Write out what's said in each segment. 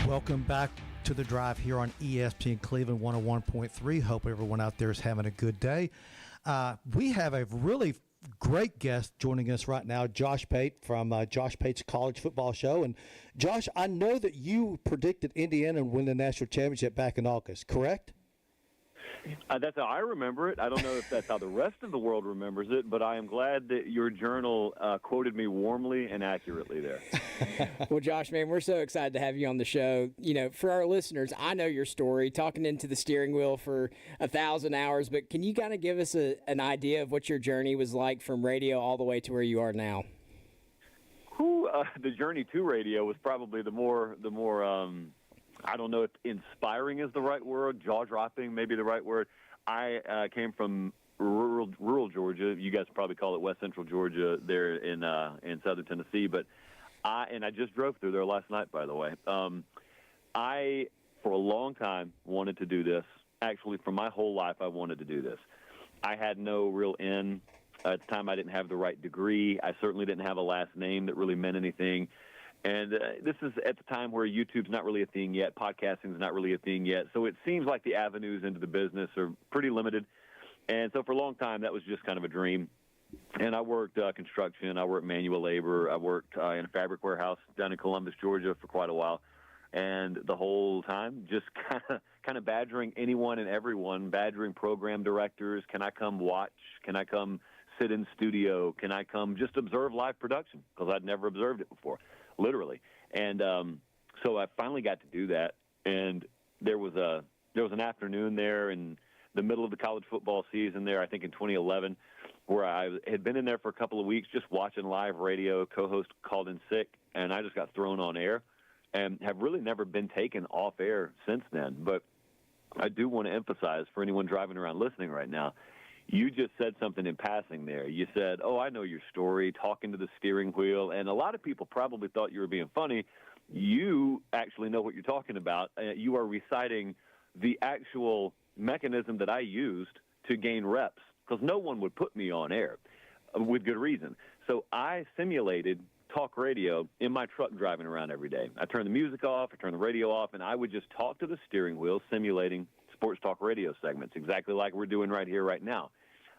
Welcome back to The Drive here on ESPN Cleveland 101.3. Hope everyone out there is having a good day. We have a really great guest joining us right now, Josh Pate from Josh Pate's College Football Show. And Josh, I know that you predicted Indiana and win the national championship back in August, correct? That's how I remember it. I don't know if that's how the rest of the world remembers it, but I am glad that your journal quoted me warmly and accurately there. Well, Josh, man, we're so excited to have you on the show. You know, for our listeners, I know your story, talking into the steering wheel for 1,000 hours, but can you kind of give us an idea of what your journey was like from radio all the way to where you are now? The journey to radio was probably the more I don't know if inspiring is the right word, jaw-dropping may be the right word. I came from rural Georgia. You guys probably call it West Central Georgia there in southern Tennessee. But I just drove through there last night, by the way. I, for a long time, wanted to do this. Actually, for my whole life, I wanted to do this. I had no real in. At the time, I didn't have the right degree. I certainly didn't have a last name that really meant anything. And this is at the time where YouTube's not really a thing yet, podcasting's not really a thing yet, so it seems like the avenues into the business are pretty limited. And so for a long time, that was just kind of a dream. And I worked construction, I worked manual labor, I worked in a fabric warehouse down in Columbus, Georgia for quite a while. And the whole time, just kind of badgering anyone and everyone, badgering program directors. Can I come watch? Can I come sit in studio? Can I come just observe live production? Because I'd never observed it before. Literally. And so I finally got to do that. And there was an afternoon there in the middle of the college football season there, I think in 2011, where I had been in there for a couple of weeks just watching live radio. Co-host called in sick, and I just got thrown on air and have really never been taken off air since then. But I do want to emphasize for anyone driving around listening right now, you just said something in passing there. You said, oh, I know your story, talking to the steering wheel. And a lot of people probably thought you were being funny. You actually know what you're talking about. You are reciting the actual mechanism that I used to gain reps, because no one would put me on air with good reason. So I simulated talk radio in my truck driving around every day. I turned the music off, I turned the radio off, and I would just talk to the steering wheel simulating sports talk radio segments, exactly like we're doing right here, right now.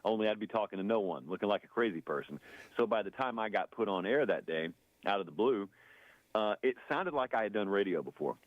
Only I'd be talking to no one, looking like a crazy person. So by the time I got put on air that day, out of the blue, it sounded like I had done radio before.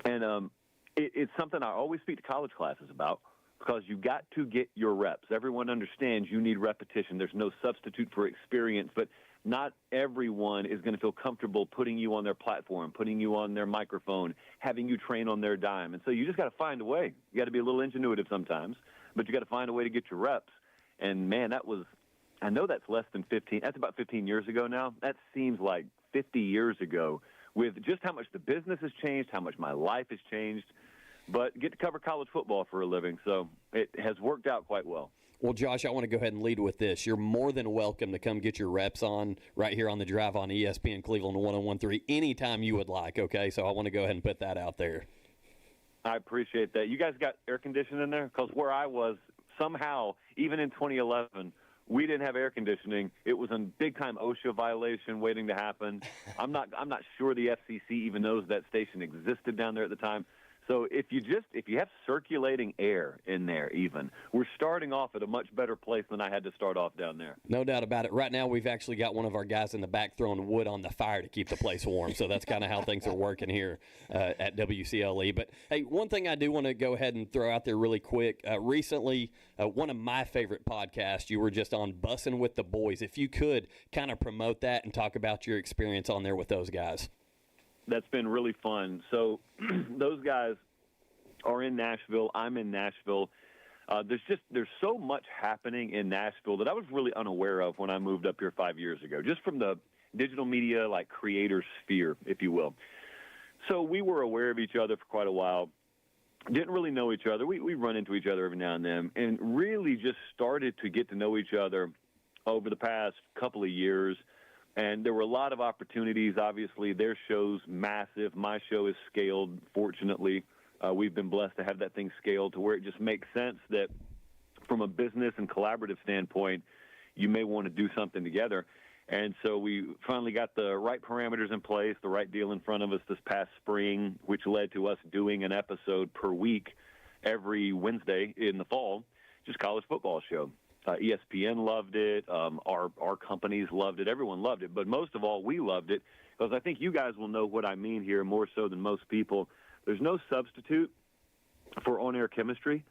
And it's something I always speak to college classes about, because you got to get your reps. Everyone understands you need repetition. There's no substitute for experience, but not everyone is going to feel comfortable putting you on their platform, putting you on their microphone, having you train on their dime. And so you just got to find a way. You got to be a little ingenuitive sometimes, but you got to find a way to get your reps. And man, I know that's that's about 15 years ago now. That seems like 50 years ago, with just how much the business has changed, how much my life has changed. But get to cover college football for a living, so it has worked out quite well. Well, Josh, I want to go ahead and lead with this. You're more than welcome to come get your reps on right here on The Drive on ESPN Cleveland 101.3 anytime you would like, okay? So I want to go ahead and put that out there. I appreciate that. You guys got air conditioning in there? Because where I was, somehow, even in 2011, we didn't have air conditioning. It was a big-time OSHA violation waiting to happen. I'm not sure the FCC even knows that station existed down there at the time. So if you have circulating air in there even, we're starting off at a much better place than I had to start off down there. No doubt about it. Right now we've actually got one of our guys in the back throwing wood on the fire to keep the place warm. So that's kind of how things are working here at WCLE. But, hey, one thing I do want to go ahead and throw out there really quick. Recently, one of my favorite podcasts, you were just on Bussin' with the Boys. If you could kind of promote that and talk about your experience on there with those guys. That's been really fun. So those guys are in Nashville. I'm in Nashville. There's so much happening in Nashville that I was really unaware of when I moved up here 5 years ago, just from the digital media, like, creator sphere, if you will. So we were aware of each other for quite a while. Didn't really know each other. We run into each other every now and then, and really just started to get to know each other over the past couple of years. And there were a lot of opportunities. Obviously, their show's massive. My show is scaled, fortunately. We've been blessed to have that thing scaled to where it just makes sense that from a business and collaborative standpoint, you may want to do something together. And so we finally got the right parameters in place, the right deal in front of us this past spring, which led to us doing an episode per week every Wednesday in the fall, just college football show. ESPN loved it. Our companies loved it. Everyone loved it. But most of all, we loved it because I think you guys will know what I mean here more so than most people. There's no substitute for on-air chemistry.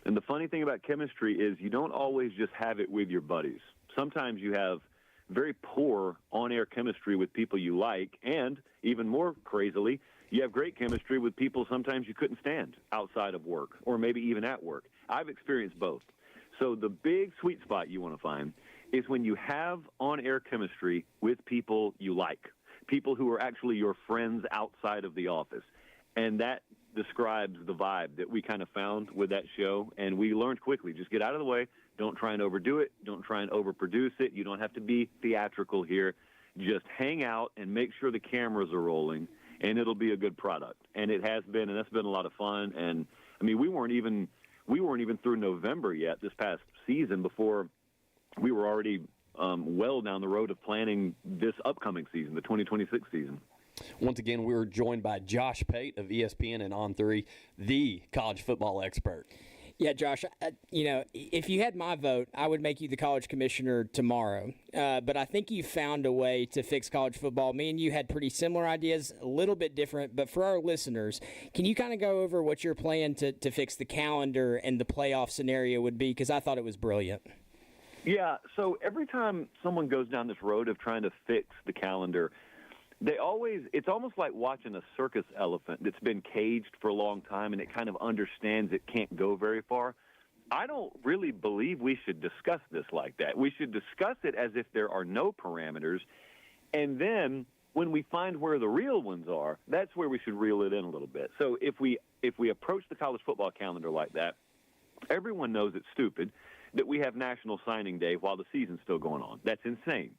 And the funny thing about chemistry is you don't always just have it with your buddies. Sometimes you have very poor on-air chemistry with people you like, and even more crazily, you have great chemistry with people sometimes you couldn't stand outside of work or maybe even at work. I've experienced both. So the big sweet spot you want to find is when you have on-air chemistry with people you like, people who are actually your friends outside of the office. And that describes the vibe that we kind of found with that show, and we learned quickly, just get out of the way. Don't try and overdo it. Don't try and overproduce it. You don't have to be theatrical here. Just hang out and make sure the cameras are rolling, and it'll be a good product. And it has been, and that's been a lot of fun. And, I mean, we weren't even through November yet this past season before we were already well down the road of planning this upcoming season, the 2026 season. Once again, we're joined by Josh Pate of ESPN and On3, the college football expert. Yeah, Josh, if you had my vote, I would make you the college commissioner tomorrow. But I think you found a way to fix college football. Me and you had pretty similar ideas, a little bit different. But for our listeners, can you kind of go over what your plan to fix the calendar and the playoff scenario would be? Because I thought it was brilliant. Yeah, so every time someone goes down this road of trying to fix the calendar, it's almost like watching a circus elephant that's been caged for a long time and it kind of understands it can't go very far. I don't really believe we should discuss this like that. We should discuss it as if there are no parameters, and then when we find where the real ones are, that's where we should reel it in a little bit. So if we approach the college football calendar like that, everyone knows it's stupid that we have National Signing Day while the season's still going on. That's insane.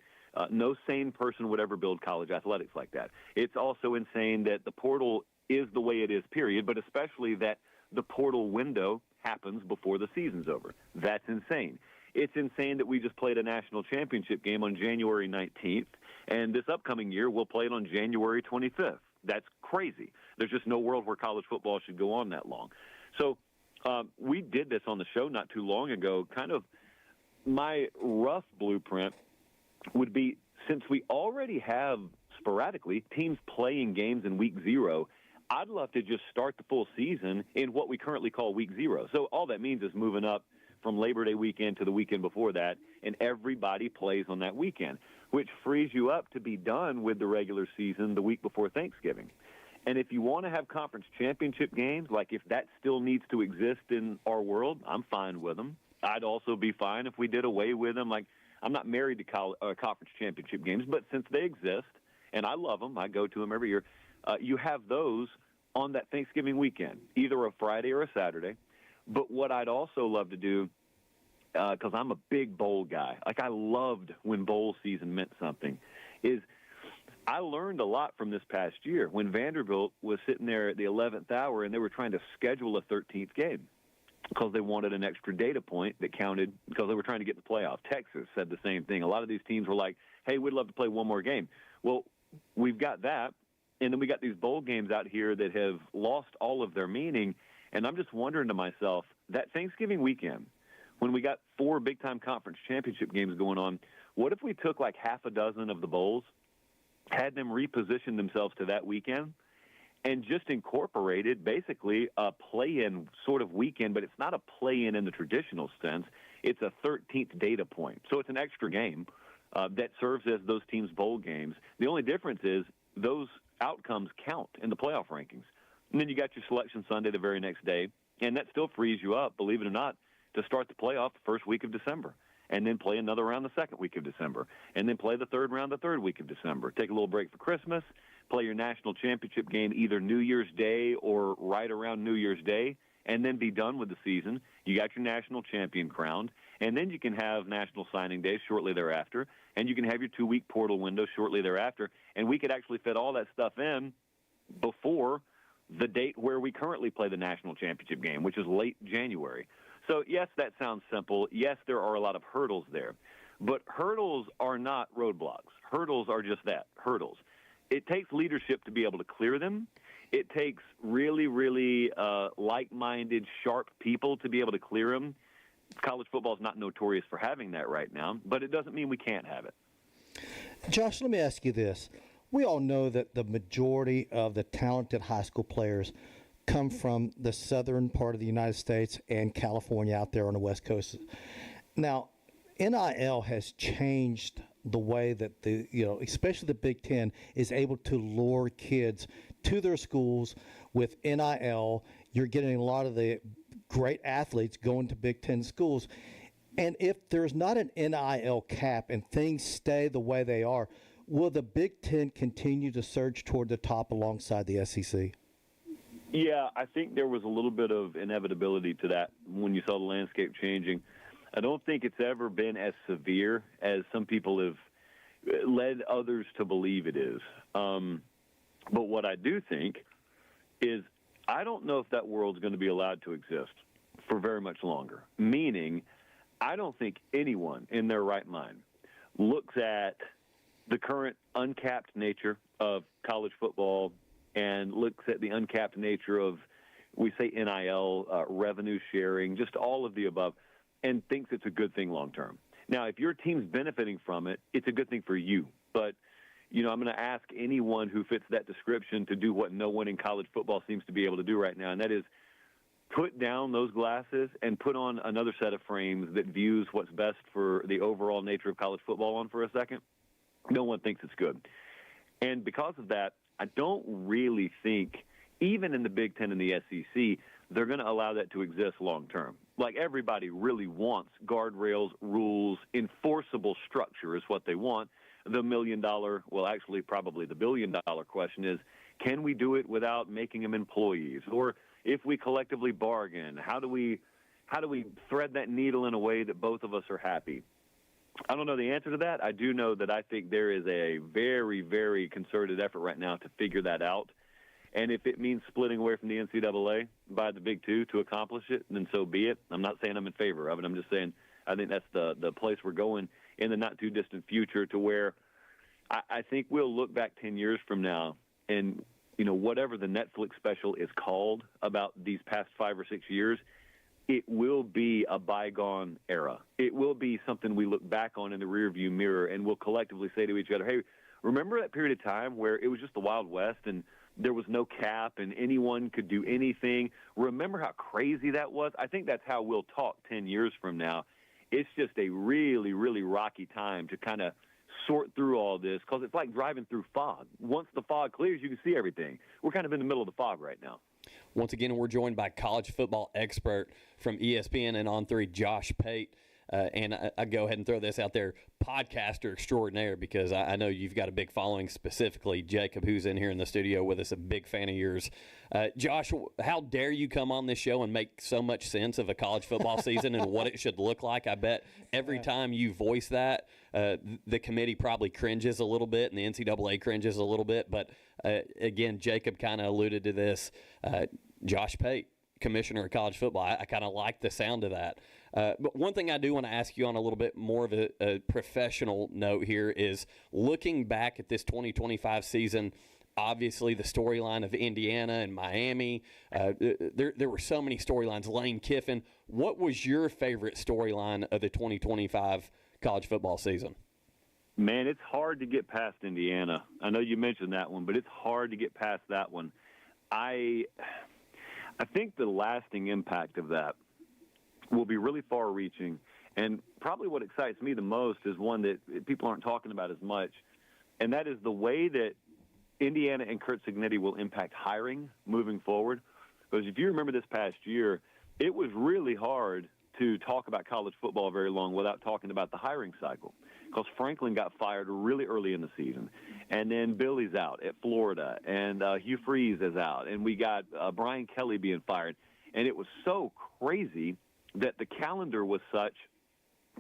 No sane person would ever build college athletics like that. It's also insane that the portal is the way it is, period, but especially that the portal window happens before the season's over. That's insane. It's insane that we just played a national championship game on January 19th, and this upcoming year we'll play it on January 25th. That's crazy. There's just no world where college football should go on that long. So we did this on the show not too long ago. Kind of my rough blueprint would be, since we already have sporadically teams playing games in week 0, I'd love to just start the full season in what we currently call week 0. So all that means is moving up from Labor Day weekend to the weekend before that, and everybody plays on that weekend, which frees you up to be done with the regular season the week before Thanksgiving. And if you want to have conference championship games, like if that still needs to exist in our world, I'm fine with them. I'd also be fine if we did away with them. Like, I'm not married to conference championship games, but since they exist, and I love them, I go to them every year, you have those on that Thanksgiving weekend, either a Friday or a Saturday. But what I'd also love to do, because I'm a big bowl guy, like I loved when bowl season meant something, is I learned a lot from this past year when Vanderbilt was sitting there at the 11th hour and they were trying to schedule a 13th game because they wanted an extra data point that counted because they were trying to get the playoff. Texas said the same thing. A lot of these teams were like, hey, we'd love to play one more game. Well, we've got that, and then we got these bowl games out here that have lost all of their meaning, and I'm just wondering to myself, that Thanksgiving weekend, when we got 4 big-time conference championship games going on, what if we took like half a dozen of the bowls, had them reposition themselves to that weekend, and just incorporated basically a play-in sort of weekend, but it's not a play-in in the traditional sense. It's a 13th data point. So it's an extra game that serves as those teams' bowl games. The only difference is those outcomes count in the playoff rankings. And then you got your Selection Sunday the very next day, and that still frees you up, believe it or not, to start the playoff the first week of December, and then play another round the second week of December, and then play the third round the third week of December. Take a little break for Christmas, play your national championship game either New Year's Day or right around New Year's Day, and then be done with the season. You got your national champion crowned, and then you can have National Signing Day shortly thereafter, and you can have your 2-week portal window shortly thereafter, and we could actually fit all that stuff in before the date where we currently play the national championship game, which is late January. So, yes, that sounds simple. Yes, there are a lot of hurdles there. But hurdles are not roadblocks. Hurdles are just that, hurdles. It takes leadership to be able to clear them. It takes really, really like-minded, sharp people to be able to clear them. College football is not notorious for having that right now, but it doesn't mean we can't have it. Josh, let me ask you this. We all know that the majority of the talented high school players come from the southern part of the United States and California out there on the West Coast. Now, NIL has changed the way that especially the Big Ten is able to lure kids to their schools with NIL. You're getting a lot of the great athletes going to Big Ten schools. And if there's not an NIL cap and things stay the way they are, will the Big Ten continue to surge toward the top alongside the SEC? Yeah, I think there was a little bit of inevitability to that when you saw the landscape changing. I don't think it's ever been as severe as some people have led others to believe it is. But what I do think is I don't know if that world's going to be allowed to exist for very much longer, meaning I don't think anyone in their right mind looks at the current uncapped nature of college football and looks at the uncapped nature of, we say NIL, revenue sharing, just all of the above, and thinks it's a good thing long term. Now, if your team's benefiting from it, it's a good thing for you. But, I'm going to ask anyone who fits that description to do what no one in college football seems to be able to do right now, and that is put down those glasses and put on another set of frames that views what's best for the overall nature of college football on for a second. No one thinks it's good. And because of that, I don't really think, even in the Big Ten and the SEC, they're going to allow that to exist long term. Like, everybody really wants guardrails, rules, enforceable structure is what they want. The $1 million, well, actually probably the $1 billion question is, can we do it without making them employees? Or if we collectively bargain, how do we thread that needle in a way that both of us are happy? I don't know the answer to that. I do know that I think there is a very, very concerted effort right now to figure that out. And if it means splitting away from the NCAA by the Big Two to accomplish it, then so be it. I'm not saying I'm in favor of it. I'm just saying I think that's the place we're going in the not-too-distant future, to where I think we'll look back 10 years from now and, whatever the Netflix special is called about these past 5 or 6 years, it will be a bygone era. It will be something we look back on in the rearview mirror, and we'll collectively say to each other, hey, remember that period of time where it was just the Wild West and there was no cap and anyone could do anything? Remember how crazy that was? I think that's how we'll talk 10 years from now. It's just a really, really rocky time to kind of sort through all this, because it's like driving through fog. Once the fog clears, you can see everything. We're kind of in the middle of the fog right now. Once again, we're joined by college football expert from ESPN and On3, Josh Pate. And I go ahead and throw this out there, podcaster extraordinaire, because I know you've got a big following, specifically Jacob, who's in here in the studio with us, a big fan of yours. Josh, how dare you come on this show and make so much sense of a college football season and what it should look like? I bet every time you voice that, the committee probably cringes a little bit and the NCAA cringes a little bit. But, again, Jacob kind of alluded to this. Josh Pate, commissioner of college football. I kind of like the sound of that. But one thing I do want to ask you on a little bit more of a professional note here is, looking back at this 2025 season, obviously the storyline of Indiana and Miami, there were so many storylines. Lane Kiffin. What was your favorite storyline of the 2025 college football season? Man, it's hard to get past Indiana. I know you mentioned that one, but it's hard to get past that one. I think the lasting impact of that will be really far-reaching, and probably what excites me the most is one that people aren't talking about as much, and that is the way that Indiana and Curt Cignetti will impact hiring moving forward. Because if you remember this past year, it was really hard to talk about college football very long without talking about the hiring cycle, because Franklin got fired really early in the season, and then Billy's out at Florida, and Hugh Freeze is out, and we got Brian Kelly being fired, and it was so crazy that the calendar was such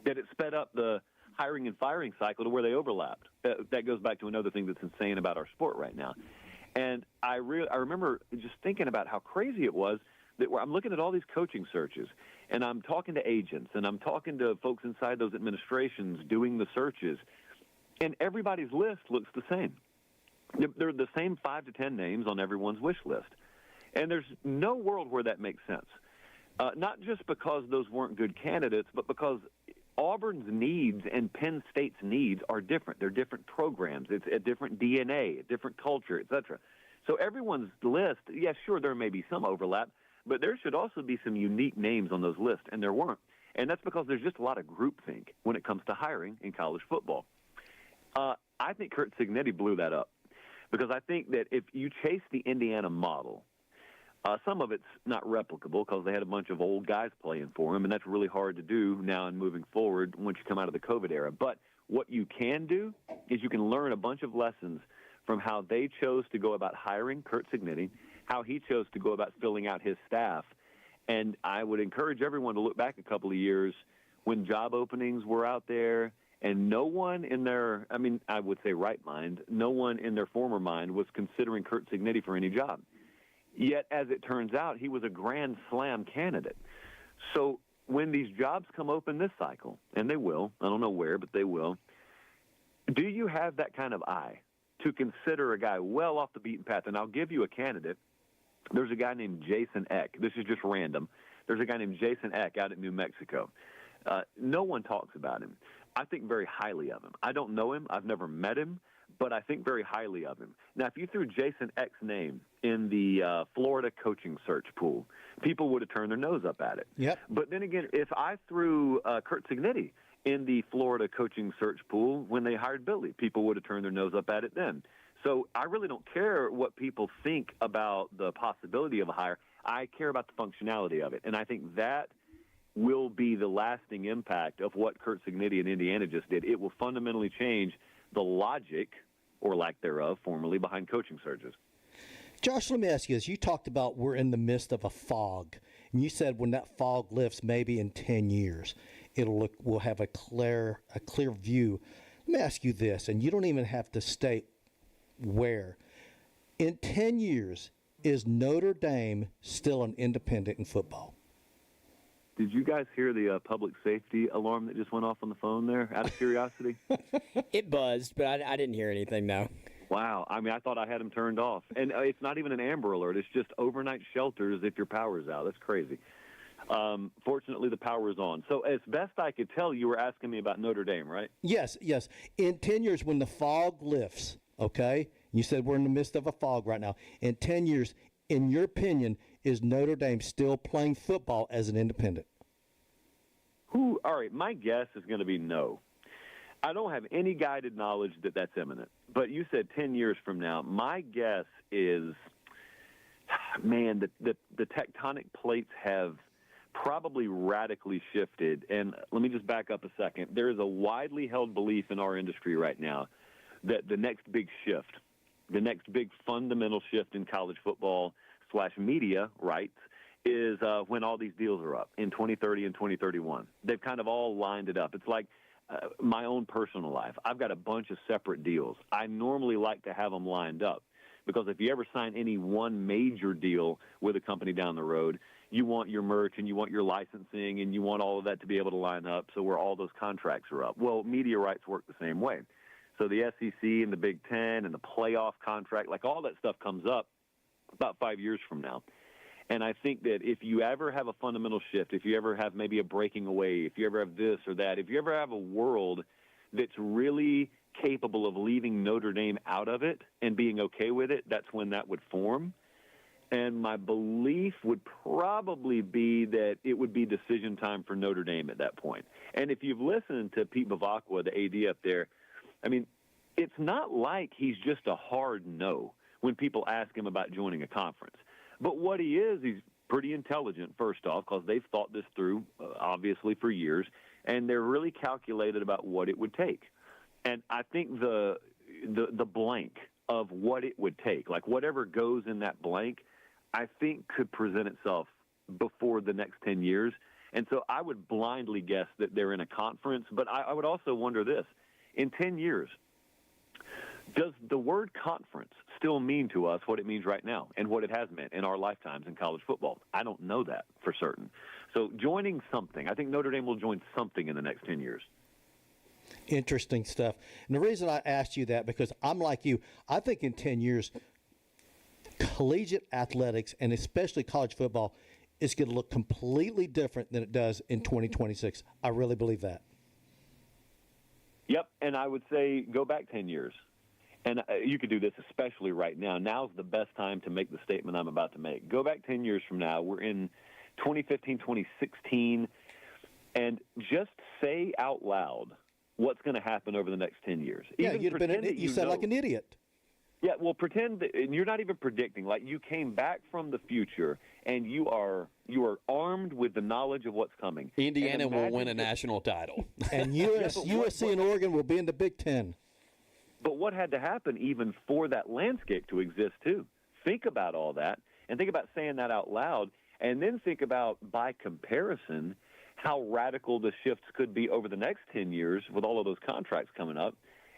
that it sped up the hiring and firing cycle to where they overlapped. That goes back to another thing that's insane about our sport right now. And I remember just thinking about how crazy it was where I'm looking at all these coaching searches, and I'm talking to agents, and I'm talking to folks inside those administrations doing the searches, and everybody's list looks the same. They're the same 5 to 10 names on everyone's wish list. And there's no world where that makes sense. Not just because those weren't good candidates, but because Auburn's needs and Penn State's needs are different. They're different programs. It's a different DNA, a different culture, et cetera. So everyone's list, yes, sure, there may be some overlap, but there should also be some unique names on those lists, and there weren't. And that's because there's just a lot of groupthink when it comes to hiring in college football. I think Curt Cignetti blew that up because I think that if you chase the Indiana model, some of it's not replicable because they had a bunch of old guys playing for him, and that's really hard to do now and moving forward once you come out of the COVID era. But what you can do is you can learn a bunch of lessons from how they chose to go about hiring Curt Cignetti, how he chose to go about filling out his staff. And I would encourage everyone to look back a couple of years when job openings were out there and no one in their, I would say right mind, no one in their former mind was considering Curt Cignetti for any job. Yet, as it turns out, he was a Grand Slam candidate. So when these jobs come open this cycle, and they will, I don't know where, but they will, do you have that kind of eye to consider a guy well off the beaten path? And I'll give you a candidate. There's a guy named Jason Eck. This is just random. There's a guy named Jason Eck out at New Mexico. No one talks about him. I think very highly of him. I don't know him. I've never met him, but I think very highly of him. Now, if you threw Jason Eck's name in the Florida coaching search pool, people would have turned their nose up at it. Yep. But then again, if I threw Curt Cignetti in the Florida coaching search pool when they hired Billy, people would have turned their nose up at it then. So I really don't care what people think about the possibility of a hire. I care about the functionality of it. And I think that will be the lasting impact of what Curt Cignetti in Indiana just did. It will fundamentally change the logic, or lack thereof, formerly behind coaching searches. Josh, let me ask you this. You talked about we're in the midst of a fog, and you said when that fog lifts, maybe in 10 years, we'll have a clear view. Let me ask you this, and you don't even have to state where. In 10 years, is Notre Dame still an independent in football? Did you guys hear the public safety alarm that just went off on the phone there, out of curiosity? It buzzed, but I didn't hear anything, no. Wow. I thought I had them turned off. And it's not even an Amber Alert. It's just overnight shelters if your power's out. That's crazy. Fortunately, the power is on. So as best I could tell, you were asking me about Notre Dame, right? Yes. In 10 years, when the fog lifts, okay, you said we're in the midst of a fog right now. In 10 years, in your opinion, is Notre Dame still playing football as an independent? All right, my guess is going to be no. I don't have any guided knowledge that that's imminent. But you said 10 years from now. My guess is, man, the tectonic plates have probably radically shifted. And let me just back up a second. There is a widely held belief in our industry right now that the next big shift, the next big fundamental shift in college football / media rights is when all these deals are up in 2030 and 2031. They've kind of all lined it up. It's like my own personal life. I've got a bunch of separate deals. I normally like to have them lined up because if you ever sign any one major deal with a company down the road, you want your merch and you want your licensing and you want all of that to be able to line up so where all those contracts are up. Well, media rights work the same way. So the SEC and the Big Ten and the playoff contract, like all that stuff comes up about 5 years from now. And I think that if you ever have a fundamental shift, if you ever have maybe a breaking away, if you ever have this or that, if you ever have a world that's really capable of leaving Notre Dame out of it and being okay with it, that's when that would form. And my belief would probably be that it would be decision time for Notre Dame at that point. And if you've listened to Pete Bavacqua, the AD up there, it's not like he's just a hard no when people ask him about joining a conference. But what he is, he's pretty intelligent, first off, because they've thought this through, obviously, for years, and they're really calculated about what it would take. And I think the blank of what it would take, like whatever goes in that blank, I think could present itself before the next 10 years. And so I would blindly guess that they're in a conference, but I would also wonder this. In 10 years, does the word conference still mean to us what it means right now and what it has meant in our lifetimes in college football? I don't know that for certain. So joining something, I think Notre Dame will join something in the next 10 years. Interesting stuff. And the reason I asked you that, because I'm like you, I think in 10 years, collegiate athletics, and especially college football, is going to look completely different than it does in 2026. I really believe that. Yep, and I would say go back 10 years. And you could do this especially right now. Now's the best time to make the statement I'm about to make. Go back 10 years from now. We're in 2015, 2016, and just say out loud what's going to happen over the next 10 years. Yeah, you'd have been you sound like an idiot. Yeah, well, pretend that, and you're not even predicting. Like, you came back from the future, and you are armed with the knowledge of what's coming. Indiana will win a national title. And USC and Oregon will be in the Big Ten. But what had to happen even for that landscape to exist, too? Think about all that, and think about saying that out loud, and then think about, by comparison, how radical the shifts could be over the next 10 years with all of those contracts coming up,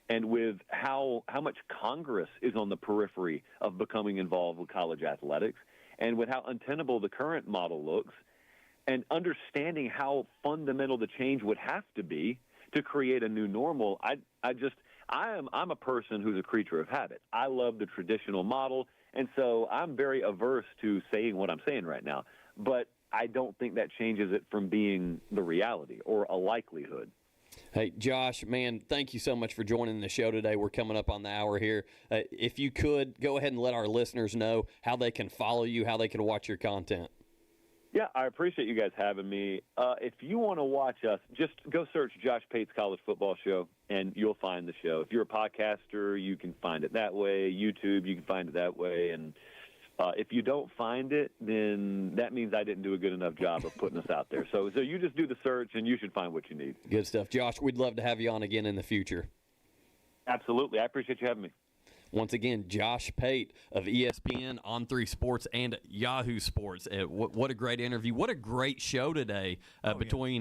and with how much Congress is on the periphery of becoming involved with college athletics, and with how untenable the current model looks, and understanding how fundamental the change would have to be to create a new normal. I'm a person who's a creature of habit. I love the traditional model, and so I'm very averse to saying what I'm saying right now. But I don't think that changes it from being the reality or a likelihood. Hey, Josh, man, thank you so much for joining the show today. We're coming up on the hour here. If you could, go ahead and let our listeners know how they can follow you, how they can watch your content. Yeah, I appreciate you guys having me. If you want to watch us, just go search Josh Pate's College Football Show, and you'll find the show. If you're a podcaster, you can find it that way. YouTube, you can find it that way. And if you don't find it, then that means I didn't do a good enough job of putting us out there. So you just do the search, and you should find what you need. Good stuff. Josh, we'd love to have you on again in the future. Absolutely. I appreciate you having me. Once again, Josh Pate of ESPN, On3 Sports, and Yahoo Sports. What a great interview. What a great show today between